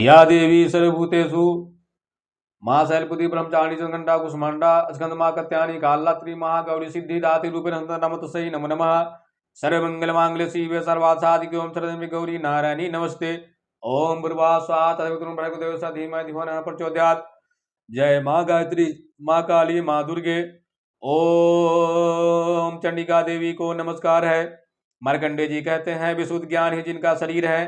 या देवी सर्वभूतेषु माँ शैलपुत्री ब्रह्मचारिणी चंद्रघंटा कुष्मांडा स्कंद माँ कत्यानी कालरात्रि महागौरी सिद्धिदात्री रूपेण नमस्तै नमो नमः। सर्वमंगल मांगल्ये शिवे सर्वार्थसाधिके ओम शरण्ये गौरी नारायणी नमस्ते। ओम भूर्भुवः स्वः तत्सवितुर्वरेण्यं भर्गो देवस्य धीमहि धियो न प्रचोदयात्। जय माँ गायत्री, माँ काली, माँ दुर्गे। ओम चंडिका देवी को नमस्कार है। मार्कंडेय जी कहते हैं, विशुद्ध ज्ञान ही जिनका शरीर है,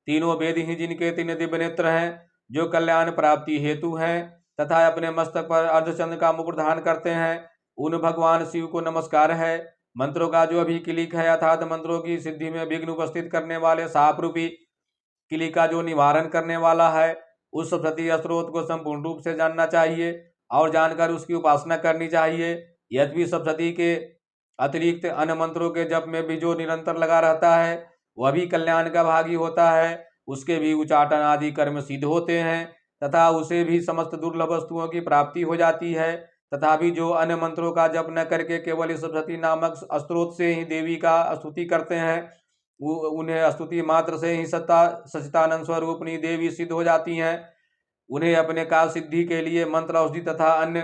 तीनों वेद ही जिनके तीन दिव्य नेत्र हैं, जो कल्याण प्राप्ति हेतु हैं तथा अपने मस्तक पर अर्धचंद्र का मुकुट धारण करते हैं, उन भगवान शिव को नमस्कार है। मंत्रों का जो अभी किलिक है, अर्थात मंत्रों की सिद्धि में विघ्न उपस्थित करने वाले साप रूपी किलिक का जो निवारण करने वाला है, उस सप्तती स्त्रोत को संपूर्ण रूप से जानना चाहिए और जानकर उसकी उपासना करनी चाहिए। यद्यपि सप्तती के अतिरिक्त अन्य मंत्रों के जप में भी जो निरंतर लगा रहता है, वह भी कल्याण का भागी होता है। उसके भी उच्चाटन आदि कर्म सिद्ध होते हैं तथा उसे भी समस्त दुर्लभ वस्तुओं की प्राप्ति हो जाती है। तथा भी जो अन्य मंत्रों का जप न करके केवल इस सप्तती नामक स्त्रोत से ही देवी का स्तुति करते हैं, उन्हें स्तुति मात्र से ही सच्चिदानंद स्वरूपिणी देवी सिद्ध हो जाती हैं। उन्हें अपने काल सिद्धि के लिए मंत्र, औषधि तथा अन्य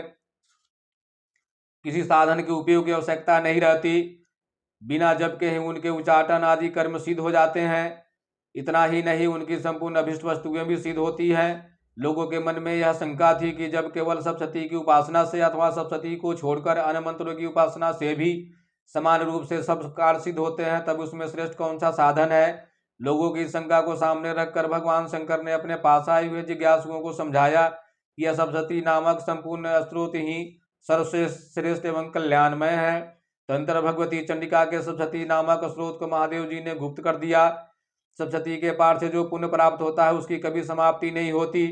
किसी साधन के उपयोग की आवश्यकता नहीं रहती। बिना जप के ही उनके उच्चाटन आदि कर्म सिद्ध हो जाते हैं। इतना ही नहीं, उनकी संपूर्ण अभिष्ट वस्तुएं भी सिद्ध होती हैं। लोगों के मन में यह शंका थी कि जब केवल सप्तती की उपासना से अथवा सप्तती को छोड़कर अन्य मंत्रों की उपासना से भी समान रूप से सब कार्य सिद्ध होते हैं, तब उसमें श्रेष्ठ कौन सा साधन है। लोगों की शंका को सामने रखकर भगवान शंकर ने अपने पास आए हुए जिज्ञासुओं को समझाया कि यह सप्तती नामक संपूर्ण स्त्रोत ही सर्वश्रेष्ठ श्रेष्ठ एवं कल्याणमय है। तंत्र भगवती चंडिका के सप्तती नामक स्रोत को महादेव जी ने गुप्त कर दिया। सप्तती के पाठ से जो पुण्य प्राप्त होता है, उसकी कभी समाप्ति नहीं होती,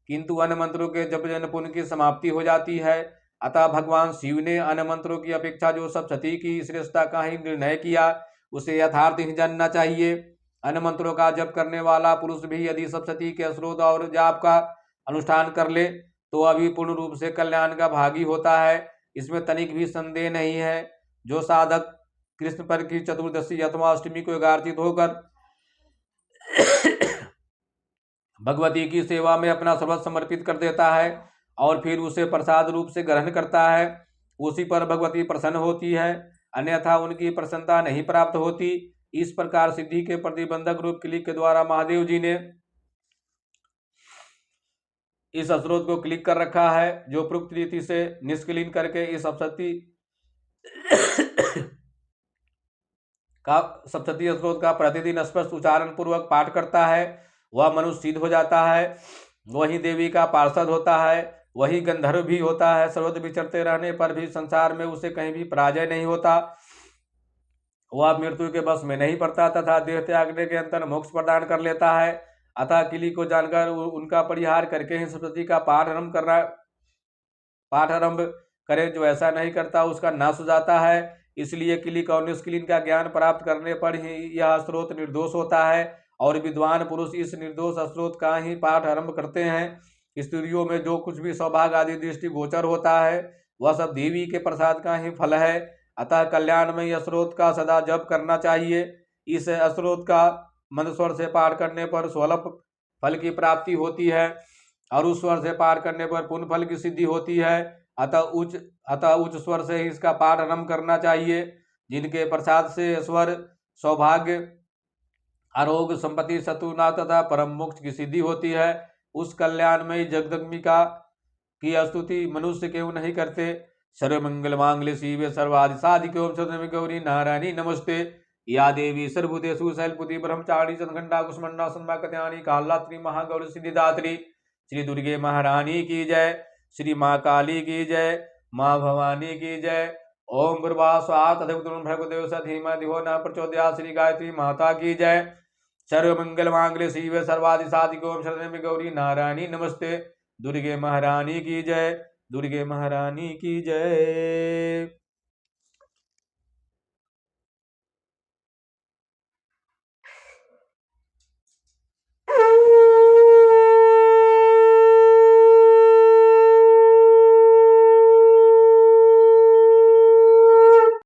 किंतु अन्य मंत्रों के जप जन पुण्य की समाप्ति हो जाती है। अतः भगवान शिव ने अन्य मंत्रों की अपेक्षा जो सप्तती की श्रेष्ठता का ही निर्णय किया, उसे यथार्थ ही जानना चाहिए। अन्य मंत्रों का जप करने वाला पुरुष भी यदि सप्तती के स्रोत और जाप का अनुष्ठान कर ले, तो अभी पूर्ण रूप से कल्याण का भागी होता है। इसमें तनिक भी संदेह नहीं है। जो साधक कृष्ण पर की चतुर्दशी अथवा अष्टमी को एकाग्रचित होकर भगवती की सेवा में अपना सर्वस्व समर्पित कर देता है और फिर उसे प्रसाद रूप से ग्रहण करता है, उसी पर भगवती प्रसन्न होती है, अन्यथा उनकी प्रसन्नता नहीं प्राप्त होती। इस प्रकार सिद्धि के प्रतिबंधक रूप क्लिक के द्वारा महादेव जी ने इस स्रोत को क्लिक कर रखा है, जो प्रोक्त रीति से निष्क्लीन करके इस सप्तती स्रोत का प्रतिदिन स्पष्ट उच्चारण पूर्वक पाठ करता है, वह मनुष्य सिद्ध हो जाता है। वही देवी का पार्षद होता है, वही गंधर्व भी होता है। सर्वत्र विचरते रहने पर भी संसार में उसे कहीं भी पराजय नहीं होता। वह मृत्यु के बस में नहीं पड़ता तथा देह त्यागने के अंतर मोक्ष प्रदान कर लेता है। अतः किली को जानकर उनका परिहार करके ही सप्तती का पाठ आरंभ करे। जो ऐसा नहीं करता उसका नाश हो जाता है। इसलिए किलिक और निष्क्लीन का ज्ञान प्राप्त करने पर ही यह स्रोत निर्दोष होता है और विद्वान पुरुष इस निर्दोष स्रोत का ही पाठ आरंभ करते हैं। स्त्रियों में जो कुछ भी सौभाग्य आदि दृष्टि गोचर होता है, वह सब देवी के प्रसाद का ही फल है। अतः कल्याण में यह स्रोत का सदा जप करना चाहिए। इस स्रोत का मंद स्वर से पाठ करने पर 16 फल की प्राप्ति होती है और उस स्वर से पाठ करने पर पुण्य फल की सिद्धि होती है। अतः उच्च स्वर से ही इसका पाठ आरंभ करना चाहिए। जिनके प्रसाद से स्वर, सौभाग्य, आरोग्य, संपत्ति, शत्रुनाश तथा परम मोक्ष की सिद्धि होती है, उस कल्याणमयी जगदम्बिका की स्तुति मनुष्य क्यों नहीं करते। सर्वमंगल मांगल्ये शिवे सर्वादि साधिके ओम शरण्ये गौरी नारायणी नमस्ते। या देवी सर्वभूतेषु शैलपुत्री ब्रह्मचारिणी चंद्रघंटा कुष्मांडा सन्मा कत्यायनी कालरात्रि महागौरी सिद्धिदात्री। श्री दुर्गे महारानी की जय। श्री माँ काली की जय। माँ भवानी की जय। ओम भूर्भुवः स्वः तत्सवितुर्वरेण्यं भर्गो देवस्य धीमहि धियो न प्रचोदयात्। श्री गायत्री माता की जय। सर्वमंगल मांगल्ये शिवे सर्वादि साधिके ओम शरण्ये गौरी नारायणी नमस्ते। दुर्गे महारानी की जय। दुर्गे महारानी की जय।